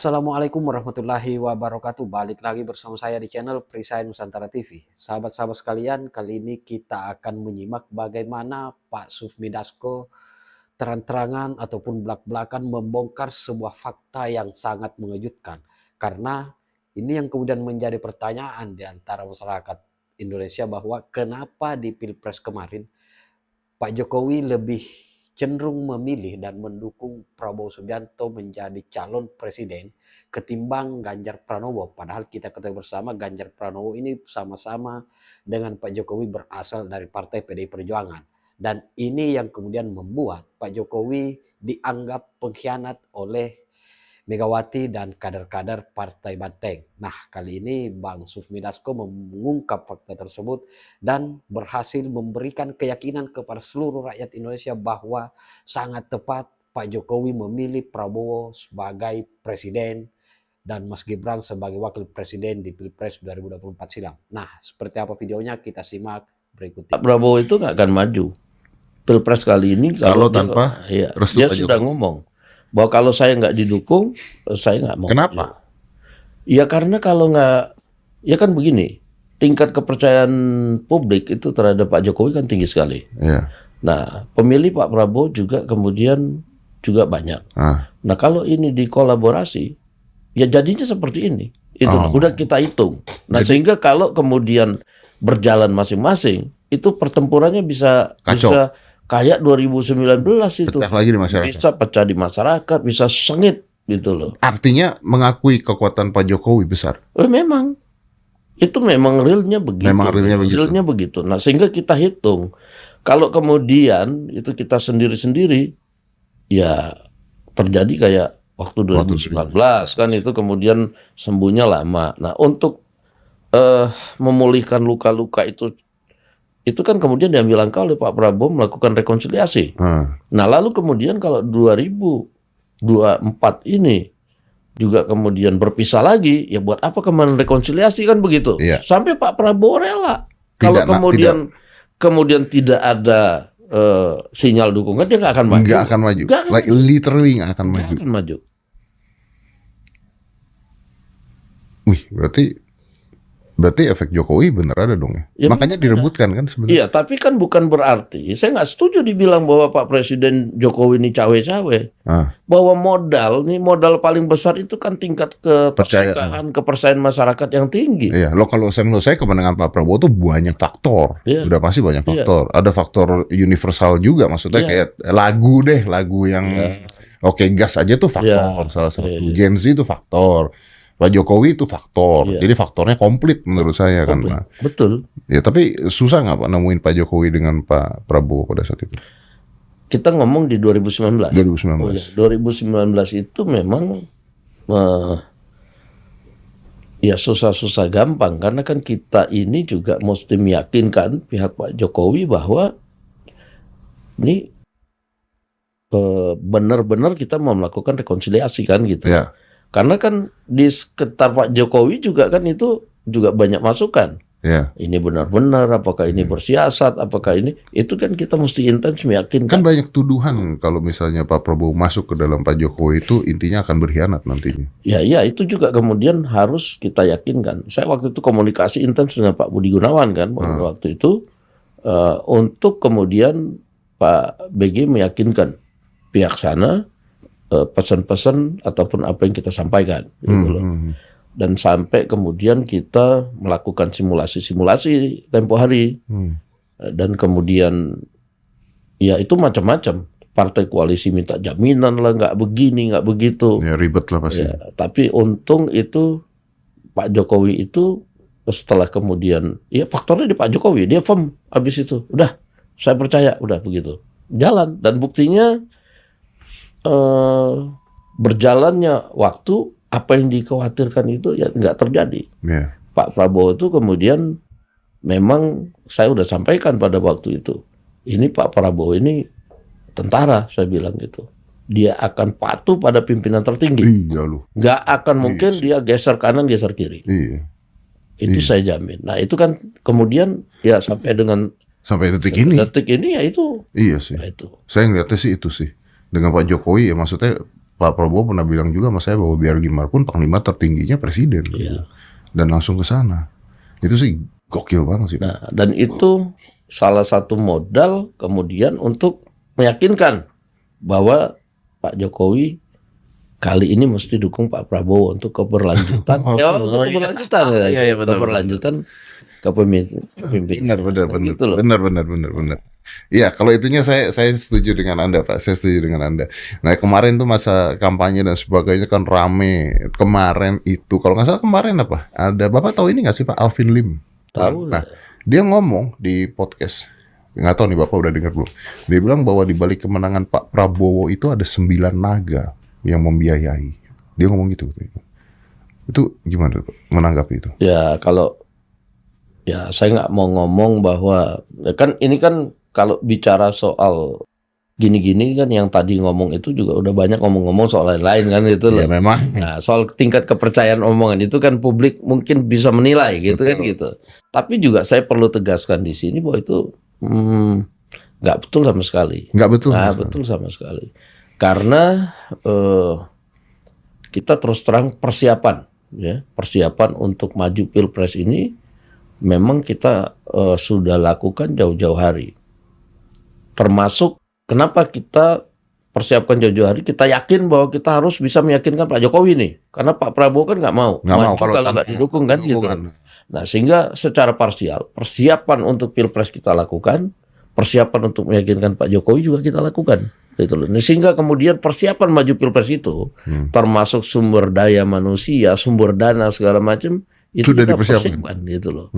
Assalamualaikum warahmatullahi wabarakatuh. Balik lagi bersama saya di channel Perisai Nusantara TV. Sahabat-sahabat sekalian, kali ini kita akan menyimak bagaimana Pak Sufmi Dasko terang-terangan ataupun belak-belakan membongkar sebuah fakta yang sangat mengejutkan. Karena ini yang kemudian menjadi pertanyaan di antara masyarakat Indonesia, bahwa kenapa di Pilpres kemarin Pak Jokowi lebih cenderung memilih dan mendukung Prabowo Subianto menjadi calon presiden ketimbang Ganjar Pranowo. Padahal kita ketahui bersama Ganjar Pranowo ini sama-sama dengan Pak Jokowi berasal dari Partai PDI Perjuangan. Dan ini yang kemudian membuat Pak Jokowi dianggap pengkhianat oleh Megawati dan kader-kader Partai Banteng. Nah, kali ini Bang Sufmi Dasko mengungkap fakta tersebut dan berhasil memberikan keyakinan kepada seluruh rakyat Indonesia bahwa sangat tepat Pak Jokowi memilih Prabowo sebagai presiden dan Mas Gibran sebagai wakil presiden di Pilpres 2024 silam. Nah, seperti apa videonya kita simak berikut ini. Pak Prabowo itu nggak akan maju Pilpres kali ini kalau tanpa restu dia Pak sudah Jokowi. ngomong bahwa kalau saya nggak didukung, saya nggak mau. Kenapa? Ya karena kalau nggak, ya kan begini, tingkat kepercayaan publik itu terhadap Pak Jokowi kan tinggi sekali. Ya. Nah, pemilih Pak Prabowo juga kemudian juga banyak. Nah, kalau ini dikolaborasi, ya jadinya seperti ini. Itu udah kita hitung. Nah, sehingga kalau kemudian berjalan masing-masing, itu pertempurannya bisa kayak 2019 itu. Pecah lagi di masyarakat. Bisa pecah di masyarakat, bisa sengit gitu loh. Artinya mengakui kekuatan Pak Jokowi besar. Memang itu memang realnya begitu. Memang realnya begitu. Realnya begitu. Nah, sehingga kita hitung kalau kemudian itu kita sendiri-sendiri, ya terjadi kayak waktu 2019 kan, itu kemudian sembuhnya lama. Nah, untuk memulihkan luka-luka itu kan kemudian diambil langkah oleh Pak Prabowo melakukan rekonsiliasi. Nah, lalu kemudian kalau 2024 ini juga kemudian berpisah lagi, ya buat apa kemarin rekonsiliasi kan begitu? Iya. Sampai Pak Prabowo rela. Kalau kemudian tidak ada sinyal dukungan, dia nggak akan maju. Nggak akan maju. Literally nggak akan maju. Nggak akan maju. Wih, berarti efek Jokowi bener ada dong ya? Ya, makanya direbutkan kan sebenarnya. Iya, tapi kan bukan berarti saya nggak setuju dibilang bahwa Pak Presiden Jokowi ini cawe-cawe. Bahwa modal paling besar itu kan tingkat kepercayaan masyarakat yang tinggi. Iya, kalau menurut saya kemenangan Pak Prabowo itu banyak faktor. Iya. Udah pasti banyak faktor. Iya. Ada faktor universal juga, maksudnya kayak lagu yang oke, gas aja tuh faktor salah satu. Gen Z itu faktor. Pak Jokowi itu faktor, jadi faktornya komplit menurut saya kan. Betul. Ya, tapi susah nggak Pak nemuin Pak Jokowi dengan Pak Prabowo pada saat itu? Kita ngomong di 2019. 2019. 2019 itu memang ya susah-susah gampang, karena kan kita ini juga mesti meyakinkan pihak Pak Jokowi bahwa ini benar-benar kita mau melakukan rekonsiliasi kan gitu. Ya. Karena kan di sekitar Pak Jokowi juga kan itu juga banyak masukan. Ya. Ini benar-benar, apakah ini bersiasat, apakah ini, itu kan kita mesti intens meyakinkan. Kan banyak tuduhan kalau misalnya Pak Prabowo masuk ke dalam Pak Jokowi itu intinya akan berkhianat nantinya. Ya, itu juga kemudian harus kita yakinkan. Saya waktu itu komunikasi intens dengan Pak Budi Gunawan kan, waktu itu untuk kemudian Pak BG meyakinkan pihak sana pesan-pesan ataupun apa yang kita sampaikan gitu loh. Dan sampai kemudian kita melakukan simulasi tempo hari. Dan kemudian ya itu macam-macam. Partai koalisi minta jaminan lah, nggak begini, nggak begitu. Ya ribet lah pasti. Ya, tapi untung itu Pak Jokowi itu setelah kemudian, ya faktornya di Pak Jokowi, dia firm habis itu. Udah, saya percaya, udah begitu. Jalan. Dan buktinya berjalannya waktu, apa yang dikhawatirkan itu ya nggak terjadi. Pak Prabowo itu kemudian memang saya udah sampaikan pada waktu itu, ini Pak Prabowo ini tentara, saya bilang gitu. Dia akan patuh pada pimpinan tertinggi. Iya loh. Nggak akan mungkin dia geser kanan, geser kiri. Iya. Itu saya jamin. Nah itu kan kemudian ya sampai detik ini ya itu. Iya sih. Nah, itu. Saya ngeliatnya sih itu sih. Dengan Pak Jokowi ya maksudnya Pak Prabowo pernah bilang juga sama saya bahwa biar gimana pun Panglima tertingginya presiden gitu. Dan langsung ke sana. Itu sih gokil banget sih. Nah, dan itu salah satu modal kemudian untuk meyakinkan bahwa Pak Jokowi kali ini mesti dukung Pak Prabowo untuk keberlanjutan. Keberlanjutan kepemimpinan. Benar. Iya, kalau itunya saya setuju dengan Anda, Pak. Saya setuju dengan Anda. Nah, kemarin tuh masa kampanye dan sebagainya kan rame. Kemarin itu, kalau nggak salah kemarin apa? Ada, Bapak tahu ini nggak sih, Pak Alvin Lim? Tahu. Nah, dia ngomong di podcast. Nggak tahu nih Bapak udah dengar belum? Dia bilang bahwa di balik kemenangan Pak Prabowo itu ada 9 naga yang membiayai. Dia ngomong gitu. Itu gimana, Pak, menanggapi itu? Ya, saya nggak mau ngomong bahwa kan ini kan kalau bicara soal gini-gini kan yang tadi ngomong itu juga udah banyak ngomong-ngomong soal lain-lain kan itu loh. Ya memang. Nah, soal tingkat kepercayaan omongan itu kan publik mungkin bisa menilai gitu. Betul. Kan gitu. Tapi juga saya perlu tegaskan di sini bahwa itu nggak betul sama sekali. Nggak betul. Nah, betul sama sekali. Karena kita terus terang persiapan untuk maju Pilpres ini memang kita sudah lakukan jauh-jauh hari. Termasuk kenapa kita persiapkan jauh-jauh hari, kita yakin bahwa kita harus bisa meyakinkan Pak Jokowi nih. Karena Pak Prabowo kan nggak mau maju kalau nggak didukung kan gitu. Nah, sehingga secara parsial, persiapan untuk Pilpres kita lakukan, persiapan untuk meyakinkan Pak Jokowi juga kita lakukan. Gitu loh. Nah, sehingga kemudian persiapan maju Pilpres itu, termasuk sumber daya manusia, sumber dana segala macam, itu sudah kita dipersiapkan gitu loh.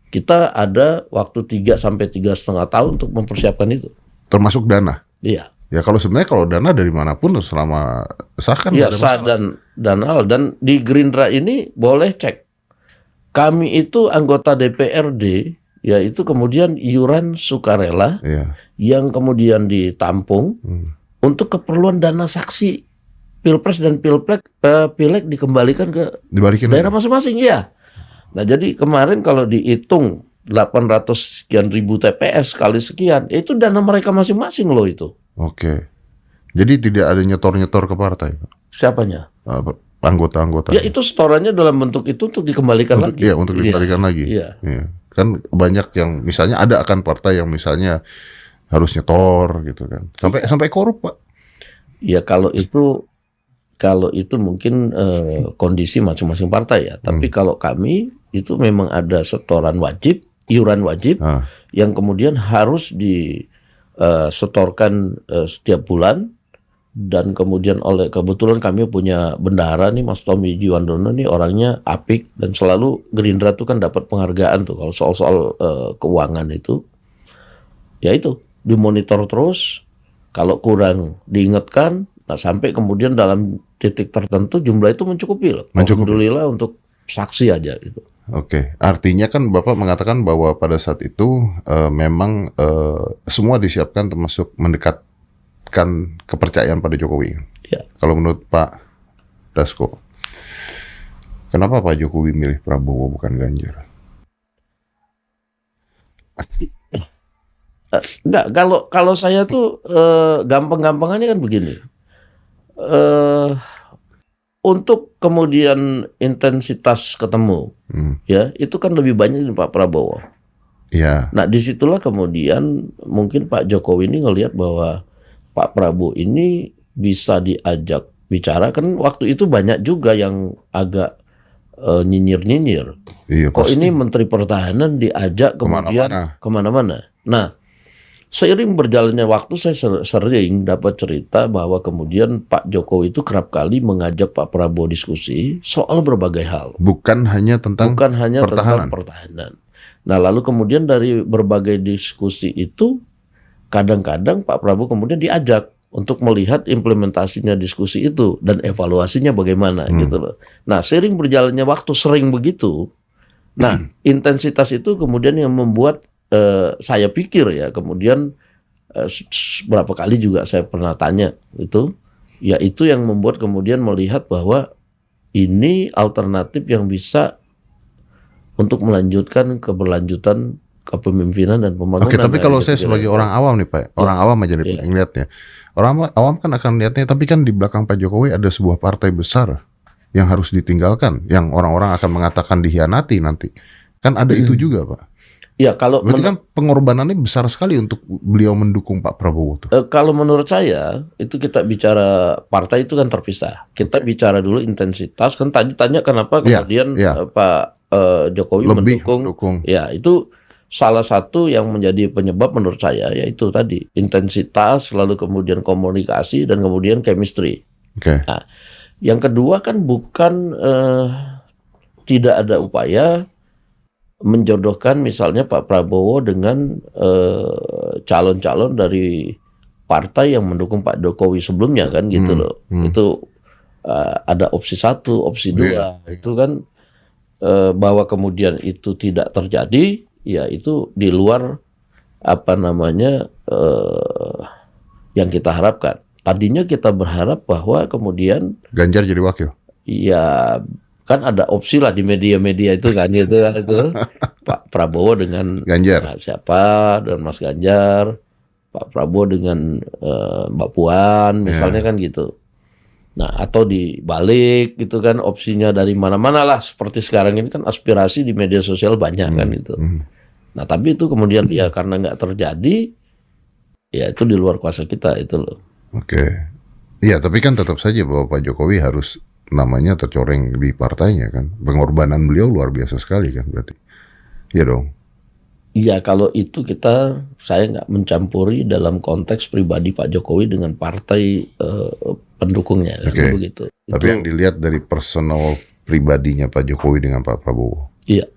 Kita ada waktu 3 sampai 3,5 tahun untuk mempersiapkan itu. Termasuk dana. Iya. Ya kalau sebenarnya kalau dana dari manapun selama sah kan ya, sah dan di Gerindra ini boleh cek. Kami itu anggota DPRD, yaitu kemudian iuran sukarela yang kemudian ditampung untuk keperluan dana saksi Pilpres dan Pileg dikembalikan ke daerah masing-masing ya. Nah, jadi kemarin kalau dihitung 800 sekian ribu TPS kali sekian, itu dana mereka masing-masing loh itu. Oke. Jadi tidak ada nyetor-nyetor ke partai, Pak? Siapanya? Anggota-anggota. Ya, itu setorannya dalam bentuk itu untuk dikembalikan lagi. Iya, untuk dikembalikan lagi. Iya. Kan banyak yang misalnya ada akan partai yang misalnya harus nyetor gitu kan. Sampai korup, Pak. Ya, kalau itu mungkin kondisi masing-masing partai ya. Tapi kalau kami itu memang ada setoran wajib, iuran wajib yang kemudian harus disetorkan setiap bulan. Dan kemudian kebetulan kami punya bendahara nih, Mas Tommy Jiwandono nih, orangnya apik dan selalu Gerindra tuh kan dapat penghargaan tuh kalau soal keuangan itu. Ya itu dimonitor terus, kalau kurang diingatkan. Nah, sampai kemudian dalam titik tertentu jumlah itu mencukupi loh. Alhamdulillah untuk saksi aja gitu. Oke, artinya kan Bapak mengatakan bahwa pada saat itu memang semua disiapkan termasuk mendekatkan kepercayaan pada Jokowi. Ya. Kalau menurut Pak Dasko, kenapa Pak Jokowi milih Prabowo bukan Ganjar? Enggak, kalau saya tuh gampang-gampangannya kan begini. Untuk kemudian intensitas ketemu, ya itu kan lebih banyak dari Pak Prabowo. Iya. Nah, disitulah kemudian mungkin Pak Jokowi ini ngelihat bahwa Pak Prabowo ini bisa diajak bicara, kan waktu itu banyak juga yang agak nyinyir-nyinyir. Iya, kok pasti. ini Menteri Pertahanan diajak kemudian kemana-mana. Nah, seiring berjalannya waktu saya sering dapat cerita bahwa kemudian Pak Jokowi itu kerap kali mengajak Pak Prabowo diskusi soal berbagai hal. Bukan hanya tentang pertahanan. Nah, lalu kemudian dari berbagai diskusi itu kadang-kadang Pak Prabowo kemudian diajak untuk melihat implementasinya diskusi itu dan evaluasinya bagaimana gitu loh. Nah, seiring berjalannya waktu sering begitu. Nah, intensitas itu kemudian yang membuat saya pikir ya, kemudian berapa kali juga saya pernah tanya itu, ya itu yang membuat kemudian melihat bahwa ini alternatif yang bisa untuk melanjutkan keberlanjutan kepemimpinan dan pembangunan. Oke, tapi kalau saya sebagai orang awam nih Pak, orang awam aja nih Pak, yang lihatnya. Orang awam kan akan lihatnya, tapi kan di belakang Pak Jokowi ada sebuah partai besar yang harus ditinggalkan, yang orang-orang akan mengatakan dihianati nanti. Kan ada itu juga Pak. Ya, kalau berarti kan pengorbanannya besar sekali untuk beliau mendukung Pak Prabowo tuh. Kalau menurut saya itu kita bicara partai itu kan terpisah. Kita bicara dulu intensitas. Kan tadi tanya kenapa kemudian Pak Jokowi lebih mendukung. Ya, itu salah satu yang menjadi penyebab menurut saya, yaitu tadi intensitas, lalu kemudian komunikasi dan kemudian chemistry. Nah, yang kedua kan bukan tidak ada upaya menjodohkan misalnya Pak Prabowo dengan calon-calon dari partai yang mendukung Pak Jokowi sebelumnya kan gitu loh. Itu ada opsi 1, opsi 2. Itu kan bahwa kemudian itu tidak terjadi, ya itu di luar apa namanya yang kita harapkan. Tadinya kita berharap bahwa kemudian Ganjar jadi wakil. Ya kan ada opsi lah di media-media itu kan itu Pak Prabowo dengan Ganjar, siapa, dengan Mas Ganjar, Pak Prabowo dengan Mbak Puan misalnya kan gitu. Nah, atau dibalik gitu kan, opsinya dari mana-mana lah, seperti sekarang ini kan aspirasi di media sosial banyak kan gitu. Nah, tapi itu kemudian ya karena nggak terjadi, ya itu di luar kuasa kita itu loh. Iya, tapi kan tetap saja bahwa Pak Jokowi harus namanya tercoreng di partainya kan. Pengorbanan beliau luar biasa sekali kan berarti. Iya dong. Iya, kalau itu saya nggak mencampuri dalam konteks pribadi Pak Jokowi dengan partai pendukungnya kan begitu. Tapi yang dilihat dari personal pribadinya Pak Jokowi dengan Pak Prabowo. Iya.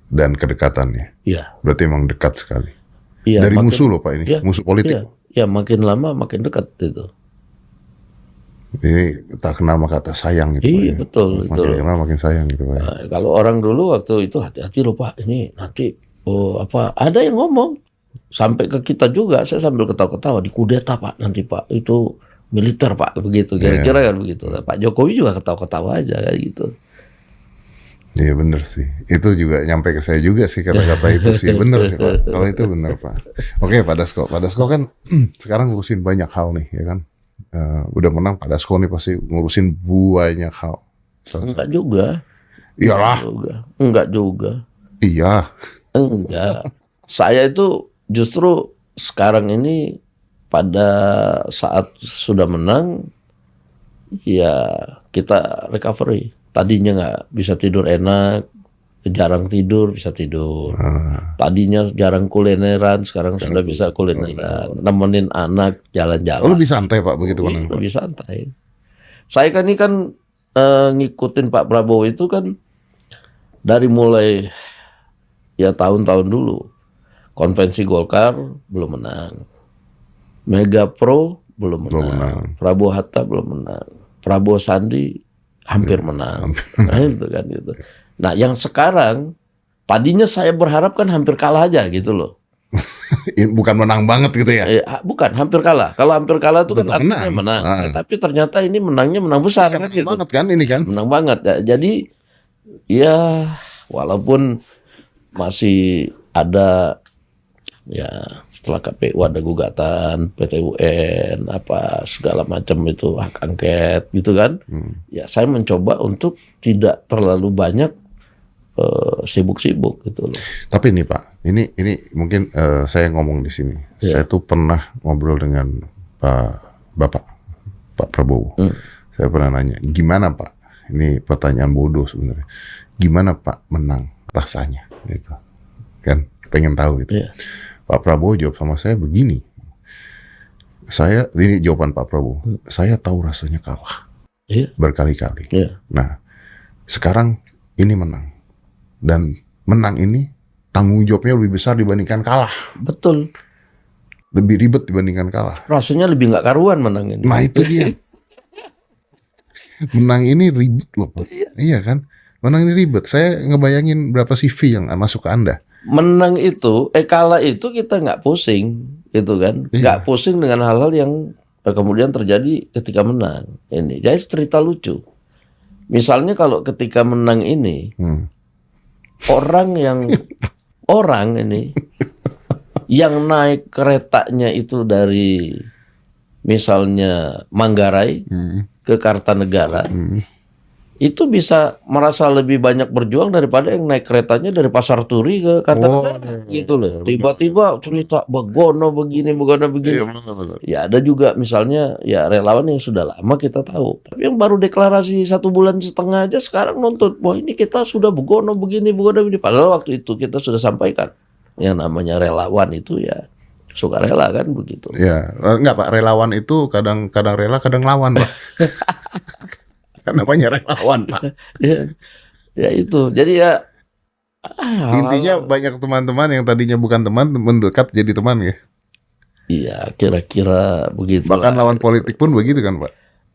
Dan kedekatannya. Iya. Berarti emang dekat sekali. Iya. Dari musuh loh Pak ini, musuh politik. Iya, makin lama makin dekat itu. Ini tak kenal maka tak sayang gitu. Iya, betul. Makin kenal makin sayang gitu Pak. Nah, kalau orang dulu waktu itu hati-hati loh Pak, ini nanti ada yang ngomong sampai ke kita juga, saya sambil ketawa-ketawa, dikudeta Pak nanti Pak, itu militer Pak, begitu kira-kira kan begitu. Pak Jokowi juga ketawa-ketawa aja kayak gitu. Iya bener sih, itu juga nyampe ke saya juga sih kata-kata itu sih, bener sih Pak. Kalau itu bener Pak. Oke Pak Dasko kan sekarang ngurusin banyak hal nih ya kan. Udah menang Pak Dasko nih pasti ngurusin banyak hal. Enggak juga. Iyalah. Enggak juga. Iya. Enggak. Saya itu justru sekarang ini pada saat sudah menang, ya kita recovery. Tadinya nggak bisa tidur enak, jarang tidur bisa tidur. Tadinya jarang kulineran, sekarang sudah bisa kulineran. Nemenin anak jalan-jalan. Lebih santai Pak begitu menang. Lebih santai. Saya kan ini kan ngikutin Pak Prabowo itu kan dari mulai ya tahun-tahun dulu. Konvensi Golkar belum menang. Mega Pro belum menang. Prabowo Hatta belum menang. Prabowo Sandi hampir menang. Nah, itu kan gitu. Nah, yang sekarang tadinya saya berharap kan hampir kalah aja gitu loh. Bukan menang banget gitu ya? Bukan, hampir kalah. Kalau hampir kalah itu kan artinya menang. Tapi ternyata ini menangnya menang besar kan gitu. Menang banget kan ini kan? Menang banget ya. Jadi ya walaupun masih ada ya setelah KPU ada gugatan PT UN apa segala macam itu hak angket gitu kan. Ya saya mencoba untuk tidak terlalu banyak sibuk-sibuk gitu loh. Tapi nih Pak, ini mungkin saya ngomong di sini. Saya tuh pernah ngobrol dengan Pak Prabowo. Saya pernah nanya, gimana Pak? Ini pertanyaan bodoh sebenarnya. Gimana Pak menang rasanya? Gitu. Kan pengen tahu gitu. Pak Prabowo jawab sama saya begini. Ini jawaban Pak Prabowo. Saya tahu rasanya kalah. Berkali-kali. Nah, sekarang ini menang. Dan menang ini tanggung jawabnya lebih besar dibandingkan kalah. Betul. Lebih ribet dibandingkan kalah. Rasanya lebih nggak karuan menang ini. Nah itu dia. Menang ini ribet loh Pak. Iya kan? Menang ini ribet. Saya ngebayangin berapa CV yang masuk ke Anda. Menang itu, kalah itu kita nggak pusing, gitu kan? Nggak pusing dengan hal-hal yang kemudian terjadi ketika menang. Ini, jadi cerita lucu. Misalnya kalau ketika menang ini, orang yang orang ini yang naik keretanya itu dari misalnya Manggarai ke Kartanegara, itu bisa merasa lebih banyak berjuang daripada yang naik keretanya dari Pasar Turi ke Kartanegara, gitu loh. Tiba-tiba cerita begono begini. Ya ada juga misalnya ya relawan yang sudah lama kita tahu, tapi yang baru deklarasi 1,5 bulan aja sekarang nuntut, wah ini kita sudah begono begini. Padahal waktu itu kita sudah sampaikan, yang namanya relawan itu ya sukarela kan begitu. Ya, enggak Pak, relawan itu kadang rela, kadang lawan Pak. Kan namanya relawan Pak. Ya itu, jadi ya intinya banyak teman-teman yang tadinya bukan teman mendekat jadi teman ya. Iya, kira-kira begitu. Bahkan lawan politik pun begitu kan Pak.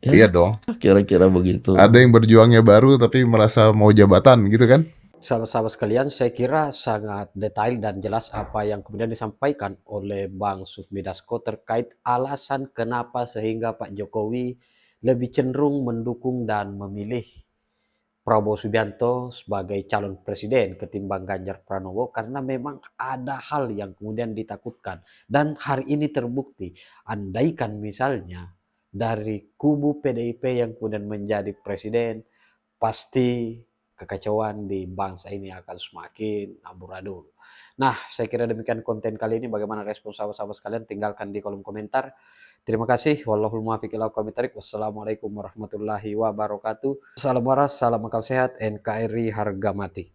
Ya, iya dong. Kira-kira begitu. Ada yang berjuangnya baru tapi merasa mau jabatan gitu kan. Sahabat-sahabat sekalian, saya kira sangat detail dan jelas apa yang kemudian disampaikan oleh Bang Sufmi Dasko terkait alasan kenapa sehingga Pak Jokowi lebih cenderung mendukung dan memilih Prabowo Subianto sebagai calon presiden ketimbang Ganjar Pranowo, karena memang ada hal yang kemudian ditakutkan. Dan hari ini terbukti, andaikan misalnya dari kubu PDIP yang kemudian menjadi presiden, pasti kekacauan di bangsa ini akan semakin amburadul. Nah, saya kira demikian konten kali ini. Bagaimana respon sahabat-sahabat sekalian? Tinggalkan di kolom komentar. Terima kasih. Wallahul muwaffiq ila aqwamit thoriq. Wassalamualaikum warahmatullahi wabarakatuh. Salam waras, salam akal sehat, NKRI harga mati.